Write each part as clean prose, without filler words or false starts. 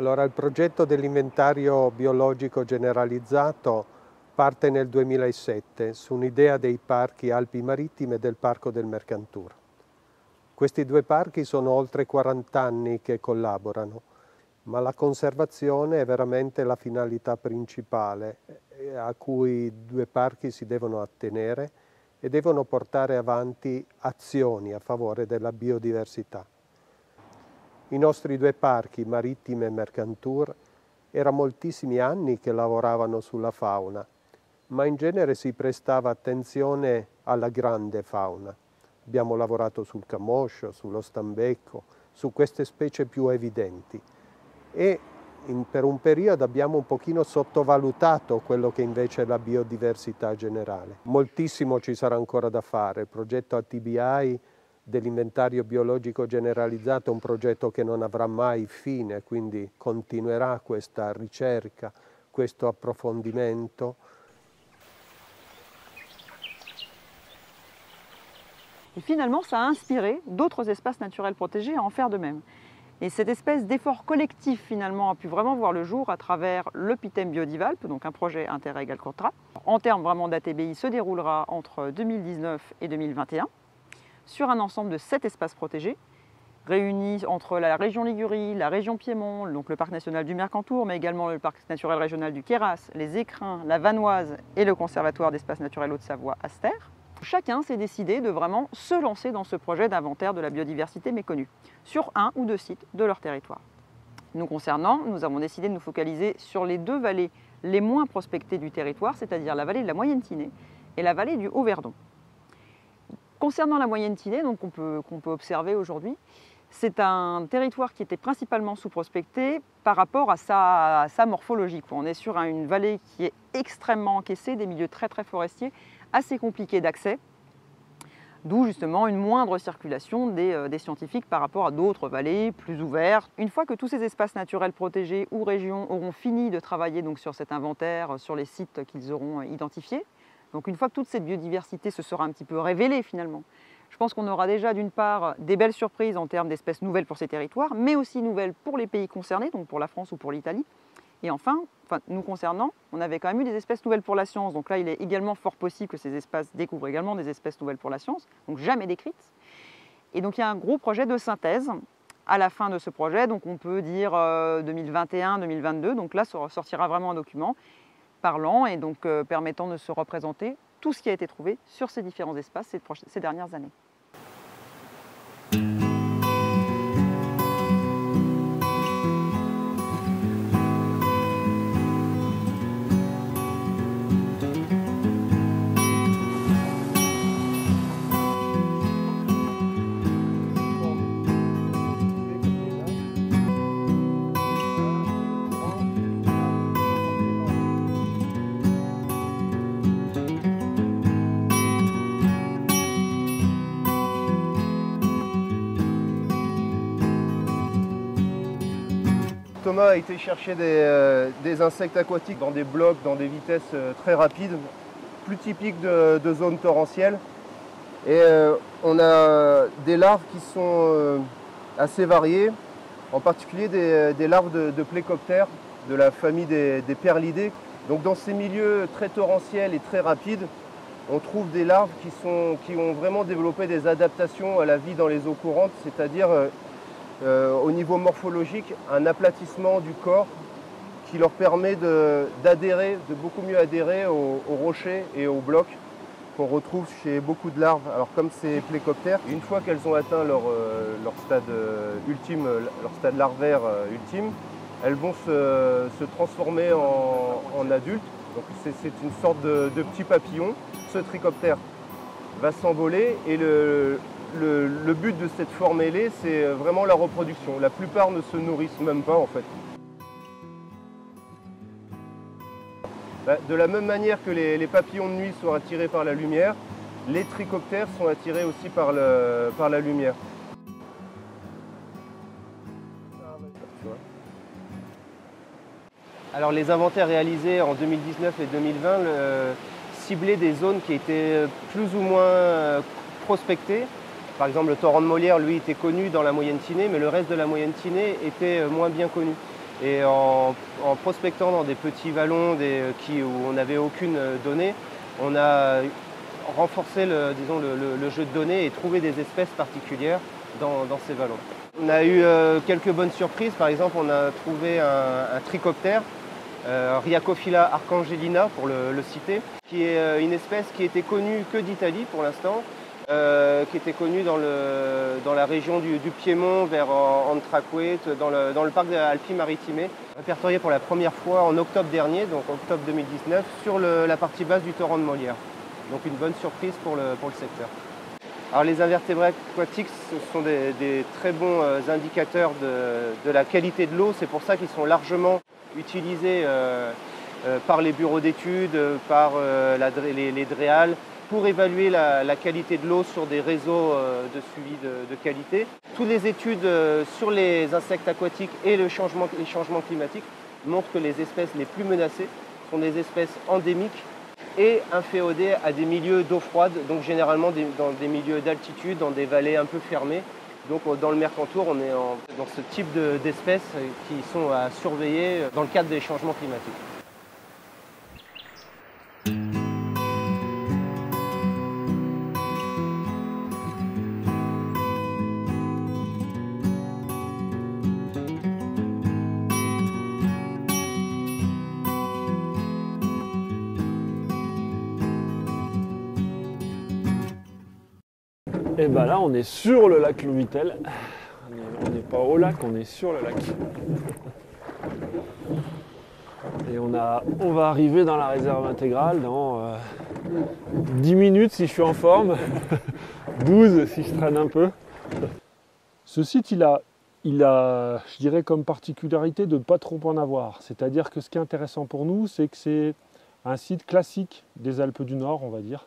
Allora, il progetto dell'inventario biologico generalizzato parte nel 2007 su un'idea dei parchi Alpi Marittime e del Parco del Mercantour. Questi due parchi sono oltre 40 anni che collaborano, ma la conservazione è veramente la finalità principale a cui i due parchi si devono attenere e devono portare avanti azioni a favore della biodiversità. I nostri due parchi, Marittime e Mercantour, era moltissimi anni che lavoravano sulla fauna, ma in genere si prestava attenzione alla grande fauna. Abbiamo lavorato sul camoscio, sullo stambecco, su queste specie più evidenti e per un periodo abbiamo un pochino sottovalutato quello che invece è la biodiversità generale. Moltissimo ci sarà ancora da fare. Il progetto ATBI dell'inventario biologico generalizzato è un progetto che non avrà mai fine, quindi continuerà questa ricerca, questo approfondimento. Et finalement, ça a inspiré d'autres espaces naturels protégés à en faire de même. Et cette espèce d'effort collectif finalement a pu vraiment voir le jour à travers le Pittem Biodivalp, donc un projet Interreg Alcotra. En termes vraiment d'ATBI, se déroulera entre 2019 et 2021 sur un ensemble de 7 espaces protégés réunis entre la région Ligurie, la région Piémont, donc le parc national du Mercantour, mais également le parc naturel régional du Queyras, les Écrins, la Vanoise et le conservatoire d'espaces naturels Haute-Savoie Aster. Chacun s'est décidé de vraiment se lancer dans ce projet d'inventaire de la biodiversité méconnue, sur un ou deux sites de leur territoire. Nous concernant, nous avons décidé de nous focaliser sur les deux vallées les moins prospectées du territoire, c'est-à-dire la vallée de la Moyenne-Tinée et la vallée du Haut-Verdon. Concernant la Moyenne-Tinée, qu'on peut observer aujourd'hui, c'est un territoire qui était principalement sous-prospecté par rapport à sa morphologie. On est sur une vallée qui est extrêmement encaissée, des milieux très forestiers, assez compliqué d'accès, d'où justement une moindre circulation des scientifiques par rapport à d'autres vallées plus ouvertes. Une fois que tous ces espaces naturels protégés ou régions auront fini de travailler donc, sur cet inventaire, sur les sites qu'ils auront identifiés, donc une fois que toute cette biodiversité se sera un petit peu révélée finalement, je pense qu'on aura déjà d'une part des belles surprises en termes d'espèces nouvelles pour ces territoires, mais aussi nouvelles pour les pays concernés, donc pour la France ou pour l'Italie. Et enfin, nous concernant, on avait quand même eu des espèces nouvelles pour la science. Donc là, il est également fort possible que ces espaces découvrent également des espèces nouvelles pour la science, donc jamais décrites. Et donc il y a un gros projet de synthèse à la fin de ce projet. Donc on peut dire 2021-2022. Donc là, sortira vraiment un document parlant et donc permettant de se représenter tout ce qui a été trouvé sur ces différents espaces ces dernières années. Thomas a été chercher des insectes aquatiques dans des blocs, dans des vitesses très rapides, plus typiques de zones torrentielles. Et on a des larves qui sont assez variées, en particulier des larves de plécoptères de la famille des perlidés. Donc dans ces milieux très torrentiels et très rapides, on trouve des larves qui ont vraiment développé des adaptations à la vie dans les eaux courantes, c'est-à-dire au niveau morphologique, un aplatissement du corps qui leur permet de beaucoup mieux adhérer aux rochers et aux blocs qu'on retrouve chez beaucoup de larves. Alors comme ces plécoptères, une fois qu'elles ont atteint leur stade ultime, leur stade larvaire ultime, elles vont se transformer en adultes. Donc c'est une sorte de petit papillon. Ce trichoptère va s'envoler et le but de cette forme ailée, c'est vraiment la reproduction. La plupart ne se nourrissent même pas en fait. De la même manière que les papillons de nuit sont attirés par la lumière, les trichoptères sont attirés aussi par la lumière. Alors les inventaires réalisés en 2019 et 2020 ciblaient des zones qui étaient plus ou moins prospectées. Par exemple, le torrent de Molière, lui, était connu dans la Moyenne-Tinée, mais le reste de la Moyenne-Tinée était moins bien connu. Et en prospectant dans des petits vallons où on n'avait aucune donnée, on a renforcé le jeu de données et trouvé des espèces particulières dans ces vallons. On a eu quelques bonnes surprises. Par exemple, on a trouvé un trichoptère, Rhiacophylla archangelina pour le citer, qui est une espèce qui était connue que d'Italie pour l'instant, qui était connue dans la région du Piémont, vers Antraquet, dans le parc Alpi-Maritime, répertorié pour la première fois en octobre dernier, donc octobre 2019, sur la partie basse du torrent de Molière. Donc une bonne surprise pour le secteur. Alors les invertébrés aquatiques, ce sont des très bons indicateurs de la qualité de l'eau. C'est pour ça qu'ils sont largement utilisés par les bureaux d'études, par les DREAL, pour évaluer la qualité de l'eau sur des réseaux de suivi de qualité. Toutes les études sur les insectes aquatiques et les changements climatiques montrent que les espèces les plus menacées sont des espèces endémiques et inféodées à des milieux d'eau froide, donc généralement dans des milieux d'altitude, dans des vallées un peu fermées. Donc dans le Mercantour, on est dans ce type d'espèces qui sont à surveiller dans le cadre des changements climatiques. Et ben là, on est sur le lac Lovitel. On n'est pas au lac, on est sur le lac. Et on va arriver dans la réserve intégrale dans 10 minutes si je suis en forme, 12 si je traîne un peu. Ce site, il a, je dirais, comme particularité de ne pas trop en avoir. C'est-à-dire que ce qui est intéressant pour nous, c'est que c'est un site classique des Alpes du Nord, on va dire,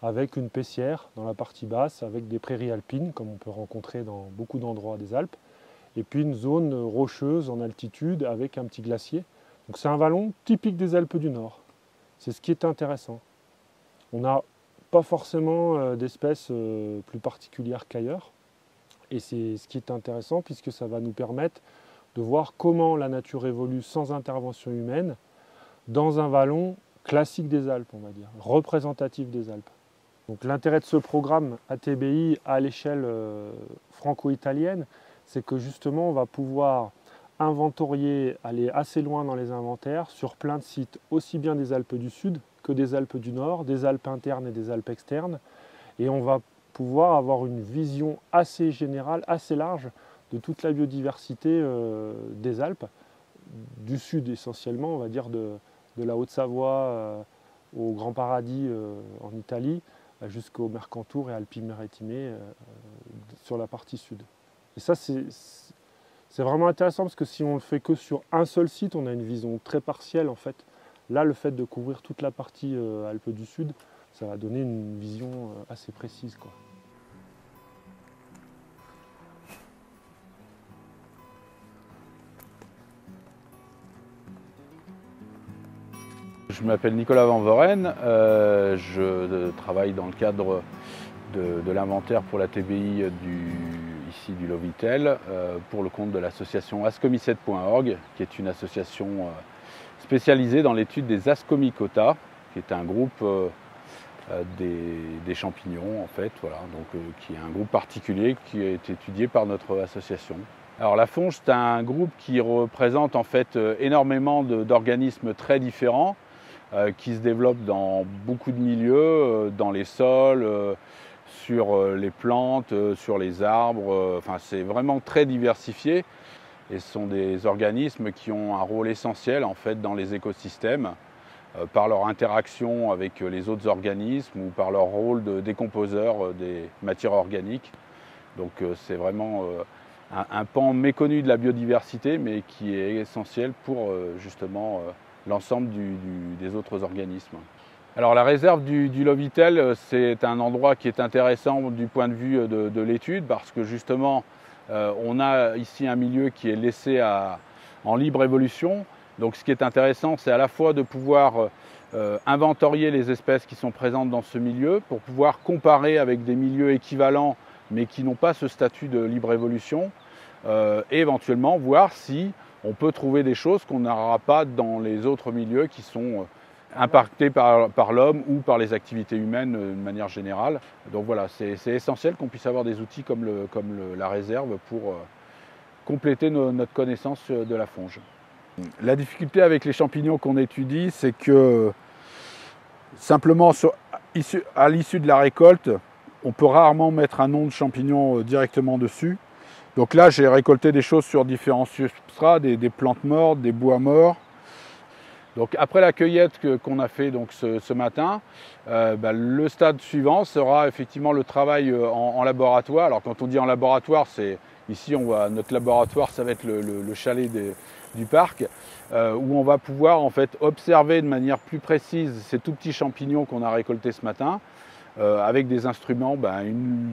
avec une paissière dans la partie basse, avec des prairies alpines, comme on peut rencontrer dans beaucoup d'endroits des Alpes, et puis une zone rocheuse en altitude avec un petit glacier. Donc c'est un vallon typique des Alpes du Nord. C'est ce qui est intéressant. On n'a pas forcément d'espèces plus particulières qu'ailleurs, et c'est ce qui est intéressant puisque ça va nous permettre de voir comment la nature évolue sans intervention humaine dans un vallon classique des Alpes, on va dire, représentatif des Alpes. Donc l'intérêt de ce programme ATBI à l'échelle franco-italienne, c'est que justement on va pouvoir inventorier, aller assez loin dans les inventaires sur plein de sites, aussi bien des Alpes du Sud que des Alpes du Nord, des Alpes internes et des Alpes externes. Et on va pouvoir avoir une vision assez générale, assez large de toute la biodiversité des Alpes, du Sud essentiellement, on va dire de la Haute-Savoie au Grand Paradis en Italie, jusqu'au Mercantour et Alpi-Maritime sur la partie sud. Et ça, c'est vraiment intéressant parce que si on ne le fait que sur un seul site, on a une vision très partielle en fait. Là, le fait de couvrir toute la partie Alpes du Sud, ça va donner une vision assez précise, quoi. Je m'appelle Nicolas Van Voren, je travaille dans le cadre de l'inventaire pour la TBI ici du Lovitel pour le compte de l'association ascomi7.org, qui est une association spécialisée dans l'étude des Ascomycota, qui est un groupe des champignons en fait, voilà, donc qui est un groupe particulier qui est étudié par notre association. Alors la FONGE, c'est un groupe qui représente en fait énormément d'organismes très différents, qui se développent dans beaucoup de milieux, dans les sols, sur les plantes, sur les arbres, enfin c'est vraiment très diversifié et ce sont des organismes qui ont un rôle essentiel en fait dans les écosystèmes par leur interaction avec les autres organismes ou par leur rôle de décomposeur des matières organiques. Donc c'est vraiment un pan méconnu de la biodiversité mais qui est essentiel pour justement l'ensemble des autres organismes. Alors la réserve du Lovitel, c'est un endroit qui est intéressant du point de vue de l'étude parce que justement on a ici un milieu qui est laissé en libre évolution. Donc ce qui est intéressant, c'est à la fois de pouvoir inventorier les espèces qui sont présentes dans ce milieu pour pouvoir comparer avec des milieux équivalents mais qui n'ont pas ce statut de libre évolution et éventuellement voir si on peut trouver des choses qu'on n'aura pas dans les autres milieux qui sont impactés par l'homme ou par les activités humaines de manière générale. Donc voilà, c'est essentiel qu'on puisse avoir des outils comme la réserve pour compléter notre connaissance de la fonge. La difficulté avec les champignons qu'on étudie, c'est que simplement à l'issue de la récolte, on peut rarement mettre un nom de champignon directement dessus. Donc là, j'ai récolté des choses sur différents substrats, des plantes mortes, des bois morts. Donc après la cueillette qu'on a fait donc ce matin, le stade suivant sera effectivement le travail en laboratoire. Alors quand on dit en laboratoire, c'est ici notre laboratoire, ça va être le chalet du parc, où on va pouvoir en fait observer de manière plus précise ces tout petits champignons qu'on a récoltés ce matin, avec des instruments,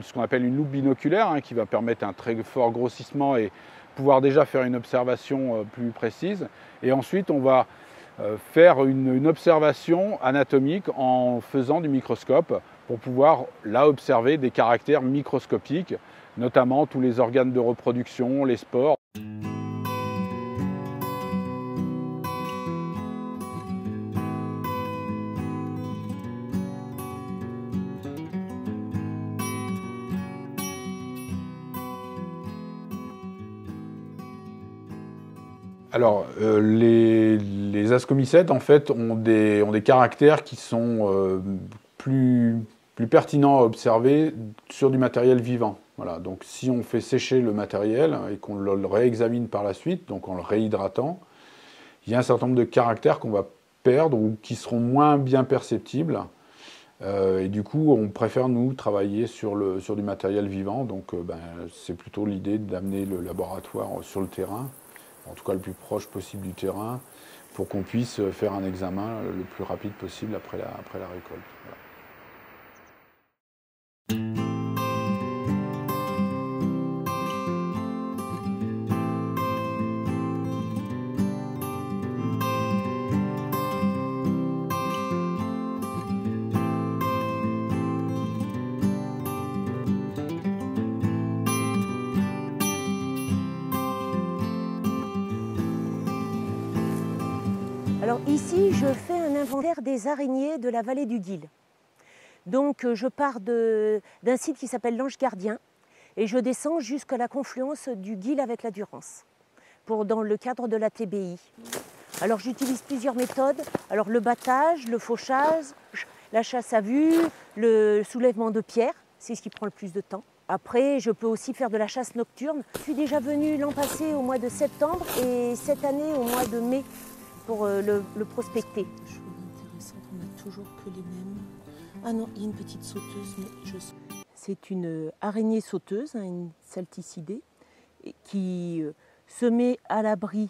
ce qu'on appelle une loupe binoculaire, qui va permettre un très fort grossissement et pouvoir déjà faire une observation plus précise. Et ensuite, on va faire une observation anatomique en faisant du microscope pour pouvoir là observer des caractères microscopiques, notamment tous les organes de reproduction, les spores. Alors, les ascomycètes, en fait, ont des caractères qui sont plus pertinents à observer sur du matériel vivant. Voilà. Donc, si on fait sécher le matériel et qu'on le réexamine par la suite, donc en le réhydratant, il y a un certain nombre de caractères qu'on va perdre ou qui seront moins bien perceptibles. Et du coup, on préfère, nous, travailler sur du matériel vivant. Donc, c'est plutôt l'idée d'amener le laboratoire sur le terrain, en tout cas le plus proche possible du terrain, pour qu'on puisse faire un examen le plus rapide possible après la récolte. Voilà. Alors ici, je fais un inventaire des araignées de la vallée du Guil. Donc je pars d'un site qui s'appelle l'Ange Gardien et je descends jusqu'à la confluence du Guil avec la Durance, dans le cadre de la TBI. Alors j'utilise plusieurs méthodes, alors le battage, le fauchage, la chasse à vue, le soulèvement de pierres, c'est ce qui prend le plus de temps. Après, je peux aussi faire de la chasse nocturne. Je suis déjà venue l'an passé au mois de septembre et cette année au mois de mai pour le prospecter. Je trouve intéressant qu'on a toujours que les mêmes. Ah non, il y a une petite sauteuse, mais je... C'est une araignée sauteuse, une salticidée, qui se met à l'abri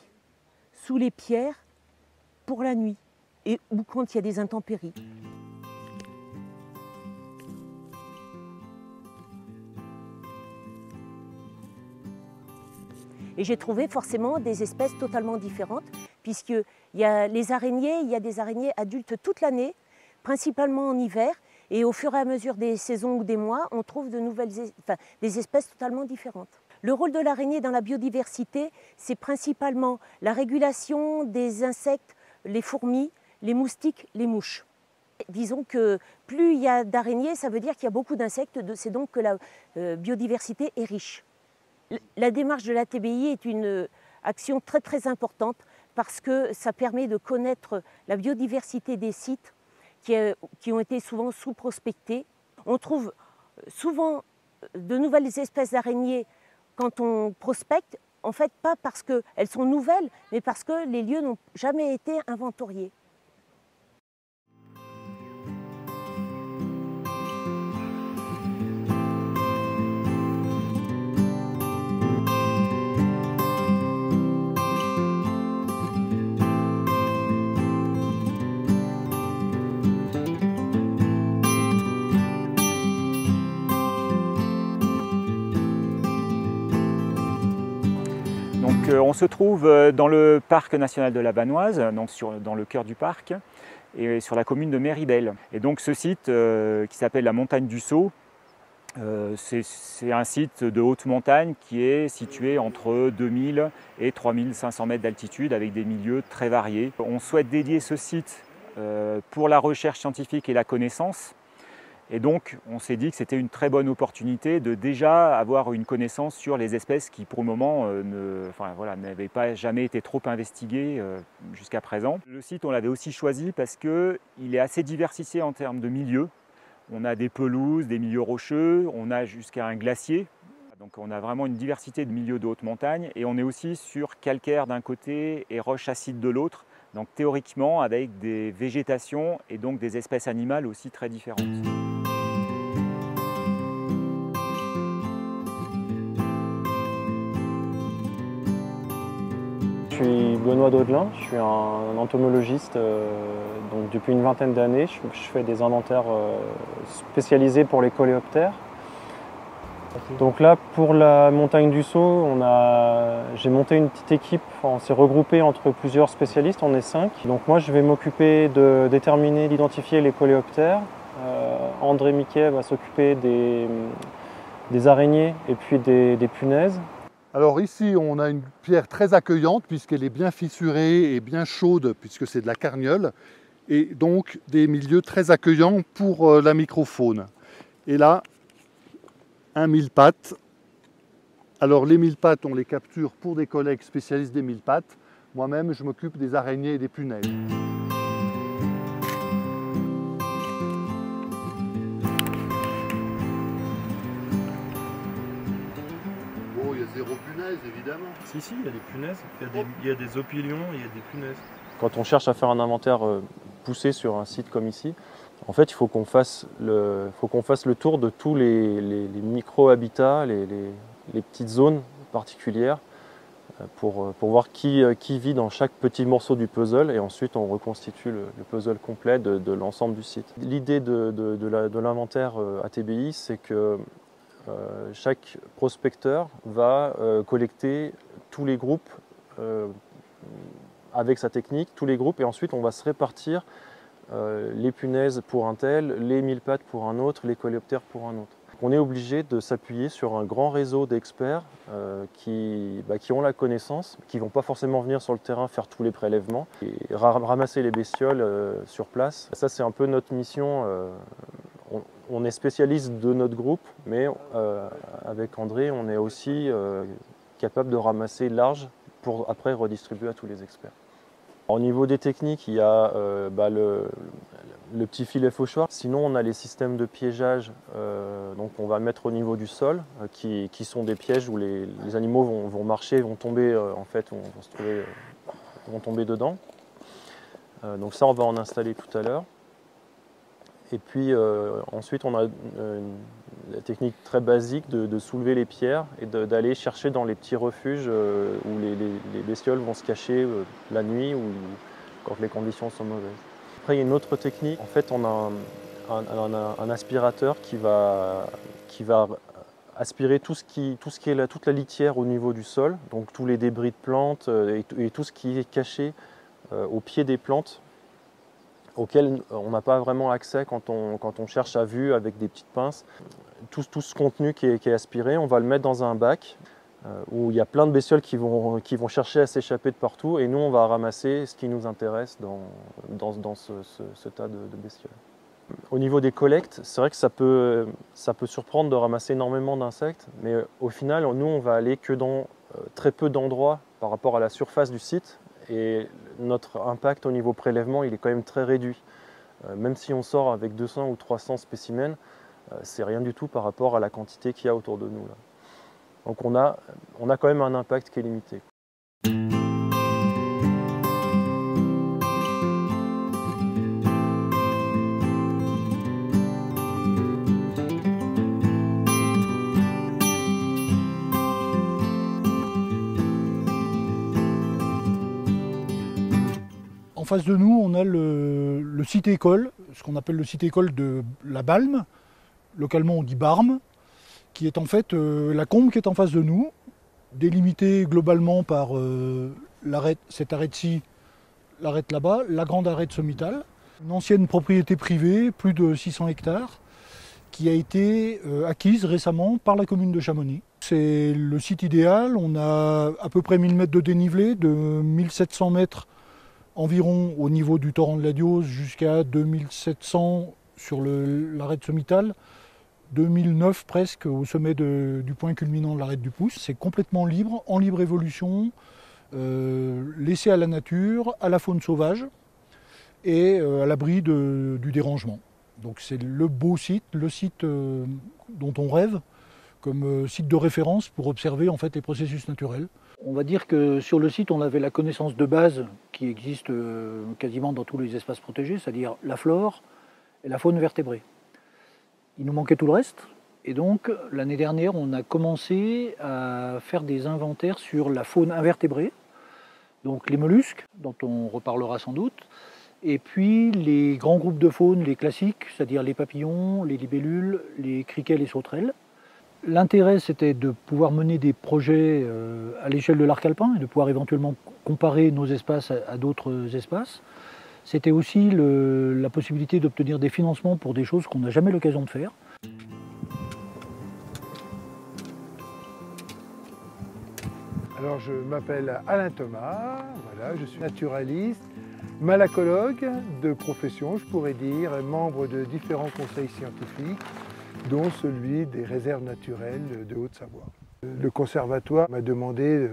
sous les pierres pour la nuit ou quand il y a des intempéries. Et j'ai trouvé forcément des espèces totalement différentes, puisqu'il y a les araignées, il y a des araignées adultes toute l'année, principalement en hiver, et au fur et à mesure des saisons ou des mois, on trouve des espèces totalement différentes. Le rôle de l'araignée dans la biodiversité, c'est principalement la régulation des insectes, les fourmis, les moustiques, les mouches. Disons que plus il y a d'araignées, ça veut dire qu'il y a beaucoup d'insectes, c'est donc que la biodiversité est riche. La démarche de la TBI est une action très très importante parce que ça permet de connaître la biodiversité des sites qui ont été souvent sous-prospectés. On trouve souvent de nouvelles espèces d'araignées quand on prospecte, en fait pas parce qu'elles sont nouvelles, mais parce que les lieux n'ont jamais été inventoriés. On se trouve dans le parc national de la Vanoise, donc dans le cœur du parc, et sur la commune de Méribel. Et donc ce site qui s'appelle la montagne du Saut C'est un site de haute montagne qui est situé entre 2000 et 3500 mètres d'altitude avec des milieux très variés. On souhaite dédier ce site pour la recherche scientifique et la connaissance. Et donc, on s'est dit que c'était une très bonne opportunité de déjà avoir une connaissance sur les espèces qui, pour le moment, n'avaient pas jamais été trop investiguées jusqu'à présent. Le site, on l'avait aussi choisi parce qu'il est assez diversifié en termes de milieux. On a des pelouses, des milieux rocheux, on a jusqu'à un glacier. Donc on a vraiment une diversité de milieux de haute montagne et on est aussi sur calcaire d'un côté et roche acide de l'autre. Donc théoriquement avec des végétations et donc des espèces animales aussi très différentes. Je suis Benoît Daudelin, je suis un entomologiste donc depuis une vingtaine d'années. Je fais des inventaires spécialisés pour les coléoptères. Donc là, pour la montagne du Saut, j'ai monté une petite équipe, on s'est regroupé entre plusieurs spécialistes, on est 5. Donc moi, je vais m'occuper de déterminer, d'identifier les coléoptères. André Miquet va s'occuper des araignées et puis des punaises. Alors ici, on a une pierre très accueillante puisqu'elle est bien fissurée et bien chaude puisque c'est de la carniole et donc des milieux très accueillants pour la microfaune. Et là, un mille-pattes. Alors les mille-pattes, on les capture pour des collègues spécialistes des mille-pattes. Moi-même, je m'occupe des araignées et des punaises. Zéro punaise, évidemment. Si, il y a des punaises, il y a des opilions, il y a des punaises. Quand on cherche à faire un inventaire poussé sur un site comme ici, en fait, il faut qu'on fasse le tour de tous les micro-habitats, les petites zones particulières pour voir qui vit dans chaque petit morceau du puzzle et ensuite on reconstitue le puzzle complet de l'ensemble du site. L'idée de l'inventaire ATBI, c'est que chaque prospecteur va collecter tous les groupes avec sa technique, tous les groupes, et ensuite on va se répartir les punaises pour un tel, les mille-pattes pour un autre, les coléoptères pour un autre. On est obligé de s'appuyer sur un grand réseau d'experts qui ont la connaissance, qui ne vont pas forcément venir sur le terrain faire tous les prélèvements et ramasser les bestioles sur place. Ça, c'est un peu notre mission. On est spécialiste de notre groupe, mais avec André, on est aussi capable de ramasser large pour après redistribuer à tous les experts. Au niveau des techniques, il y a le petit filet fauchoir. Sinon, on a les systèmes de piégeage. Donc on va mettre au niveau du sol, qui sont des pièges où les animaux vont marcher, vont tomber, vont tomber dedans. Donc ça, on va en installer tout à l'heure. Et puis ensuite, on a la technique très basique de soulever les pierres et d'aller chercher dans les petits refuges où les bestioles vont se cacher la nuit ou quand les conditions sont mauvaises. Après, il y a une autre technique. En fait, on a un aspirateur qui va aspirer tout ce qui est toute la litière au niveau du sol, donc tous les débris de plantes et tout ce qui est caché au pied des plantes, auquel on n'a pas vraiment accès quand on cherche à vue avec des petites pinces. Tout ce contenu qui est aspiré, on va le mettre dans un bac où il y a plein de bestioles qui vont chercher à s'échapper de partout et nous on va ramasser ce qui nous intéresse dans ce tas de bestioles. Au niveau des collectes, c'est vrai que ça peut surprendre de ramasser énormément d'insectes, mais au final, nous on va aller que dans très peu d'endroits par rapport à la surface du site. Et notre impact au niveau prélèvement, il est quand même très réduit. Même si on sort avec 200 ou 300 spécimens, c'est rien du tout par rapport à la quantité qu'il y a autour de nous, là. Donc on a quand même un impact qui est limité. En face de nous, on a le site école, ce qu'on appelle le site école de la Balme, localement on dit Barme, qui est en fait la combe qui est en face de nous, délimitée globalement par cette arête-ci, l'arête là-bas, la grande arête sommitale, une ancienne propriété privée, plus de 600 hectares, qui a été acquise récemment par la commune de Chamonix. C'est le site idéal, on a à peu près 1000 mètres de dénivelé, de 1700 mètres environ au niveau du torrent de la Diose jusqu'à 2700 sur l'arête sommitale, 2009 presque au sommet du point culminant de l'arête du Pouce. C'est complètement libre, en libre évolution, laissé à la nature, à la faune sauvage et à l'abri du dérangement. Donc c'est le beau site, le site dont on rêve comme site de référence pour observer en fait les processus naturels. On va dire que sur le site, on avait la connaissance de base qui existe quasiment dans tous les espaces protégés, c'est-à-dire la flore et la faune vertébrée. Il nous manquait tout le reste, et donc l'année dernière, on a commencé à faire des inventaires sur la faune invertébrée, donc les mollusques, dont on reparlera sans doute, et puis les grands groupes de faune, les classiques, c'est-à-dire les papillons, les libellules, les criquets, les sauterelles. L'intérêt, c'était de pouvoir mener des projets à l'échelle de l'arc alpin et de pouvoir éventuellement comparer nos espaces à d'autres espaces. C'était aussi la possibilité d'obtenir des financements pour des choses qu'on n'a jamais l'occasion de faire. Alors je m'appelle Alain Thomas, voilà, je suis naturaliste, malacologue de profession, je pourrais dire, membre de différents conseils scientifiques, dont celui des réserves naturelles de Haute-Savoie. Le conservatoire m'a demandé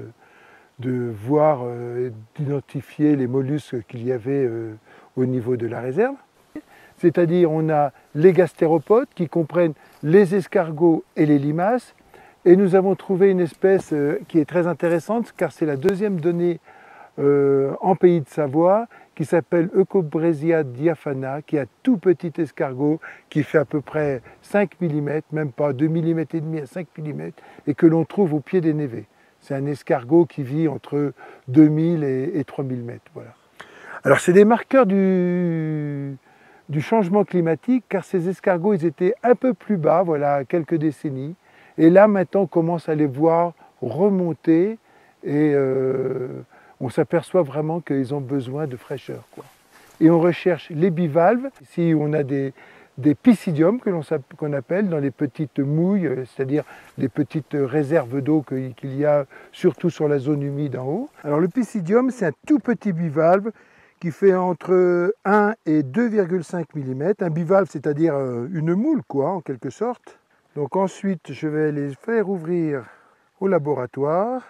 de voir, d'identifier les mollusques qu'il y avait au niveau de la réserve. C'est-à-dire on a les gastéropodes qui comprennent les escargots et les limaces, et nous avons trouvé une espèce qui est très intéressante car c'est la deuxième donnée en pays de Savoie, qui s'appelle Eucobresia diaphana, qui est un tout petit escargot qui fait à peu près 5 mm, même pas 2 mm et demi à 5 mm, et que l'on trouve au pied des névés. C'est un escargot qui vit entre 2000 et 3000 mètres. Voilà. Alors c'est des marqueurs du changement climatique, car ces escargots ils étaient un peu plus bas, voilà, quelques décennies, et là maintenant on commence à les voir remonter, et on s'aperçoit vraiment qu'ils ont besoin de fraîcheur, quoi. Et on recherche les bivalves. Ici, on a des piscidiums qu'on appelle dans les petites mouilles, c'est-à-dire les petites réserves d'eau qu'il y a surtout sur la zone humide en haut. Alors le piscidium, c'est un tout petit bivalve qui fait entre 1 et 2,5 mm. Un bivalve, c'est-à-dire une moule, quoi, en quelque sorte. Donc ensuite, je vais les faire ouvrir au laboratoire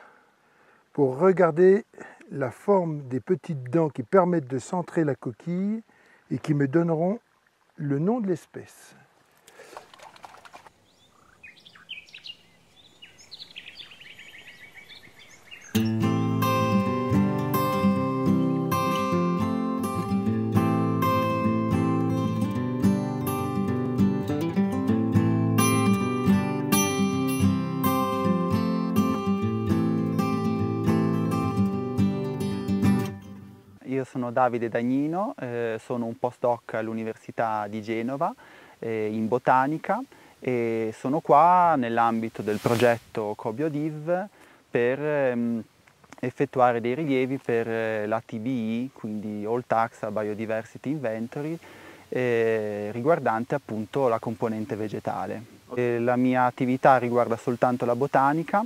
pour regarder la forme des petites dents qui permettent de centrer la coquille et qui me donneront le nom de l'espèce. Io sono Davide Dagnino, sono un postdoc all'Università di Genova in botanica e sono qua nell'ambito del progetto CoBioDiv per effettuare dei rilievi per l'ATBI, quindi All Taxa Biodiversity Inventory, riguardante appunto la componente vegetale. La mia attività riguarda soltanto la botanica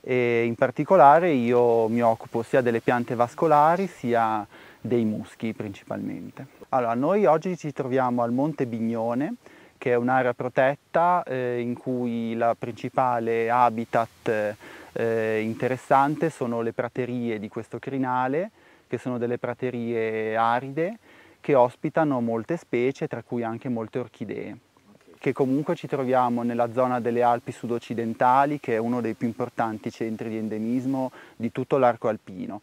e in particolare io mi occupo sia delle piante vascolari sia dei muschi principalmente. Allora, noi oggi ci troviamo al Monte Bignone, che è un'area protetta in cui la principale habitat interessante sono le praterie di questo crinale, che sono delle praterie aride che ospitano molte specie, tra cui anche molte orchidee. Che comunque ci troviamo nella zona delle Alpi sud-occidentali, che è uno dei più importanti centri di endemismo di tutto l'arco alpino.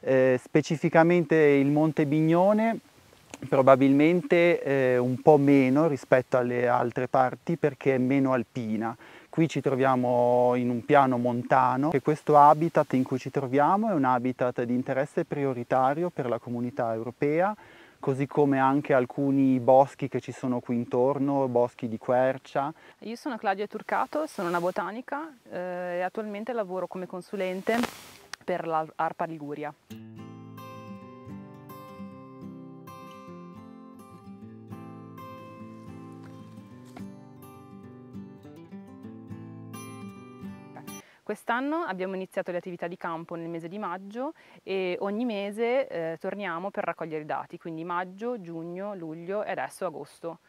Specificamente il Monte Bignone probabilmente un po' meno rispetto alle altre parti perché è meno alpina. Qui ci troviamo in un piano montano e questo habitat in cui ci troviamo è un habitat di interesse prioritario per la comunità europea, così come anche alcuni boschi che ci sono qui intorno, boschi di quercia. Io sono Claudia Turcato, sono una botanica e attualmente lavoro come consulente per l'ARPA Liguria. Quest'anno abbiamo iniziato le attività di campo nel mese di maggio e ogni mese torniamo per raccogliere i dati, quindi maggio, giugno, luglio e adesso agosto.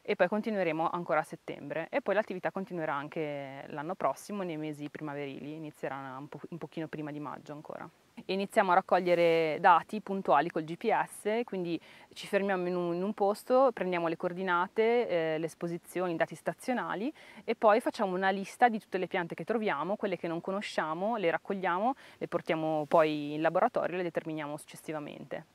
E poi continueremo ancora a settembre e poi l'attività continuerà anche l'anno prossimo nei mesi primaverili, inizierà un pochino prima di maggio ancora. E iniziamo a raccogliere dati puntuali col GPS, quindi ci fermiamo in un posto, prendiamo le coordinate, le esposizioni, i dati stazionali e poi facciamo una lista di tutte le piante che troviamo, quelle che non conosciamo, le raccogliamo, le portiamo poi in laboratorio e le determiniamo successivamente.